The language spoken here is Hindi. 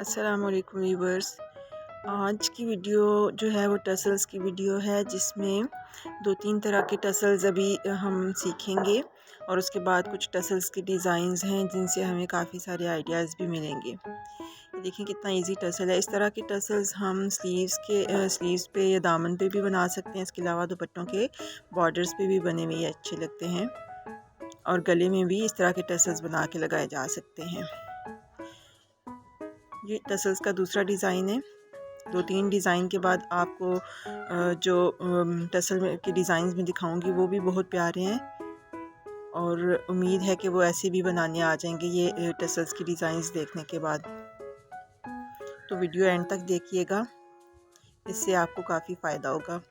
अस्सलाम वालेकुम व्यूवर्स। आज की वीडियो जो है वो टसल्स की वीडियो है, जिसमें दो तीन तरह के टसल्स अभी हम सीखेंगे और उसके बाद कुछ टसल्स के डिज़ाइंस हैं जिनसे हमें काफ़ी सारे आइडियाज़ भी मिलेंगे। ये देखें कितना इजी टसल है। इस तरह के टसल्स हम स्लीव्स पे या दामन पे भी बना सकते हैं। इसके अलावा दुपट्टों के बॉर्डर्स पे भी बने हुए अच्छे लगते हैं और गले में भी इस तरह के टसल्स बना के लगाए जा सकते हैं। ये टसल्स का दूसरा डिज़ाइन है। दो तीन डिज़ाइन के बाद आपको जो टसल के डिज़ाइन में दिखाऊंगी वो भी बहुत प्यारे हैं और उम्मीद है कि वो ऐसे भी बनाने आ जाएंगे ये टसल्स की डिज़ाइंस देखने के बाद। तो वीडियो एंड तक देखिएगा, इससे आपको काफ़ी फ़ायदा होगा।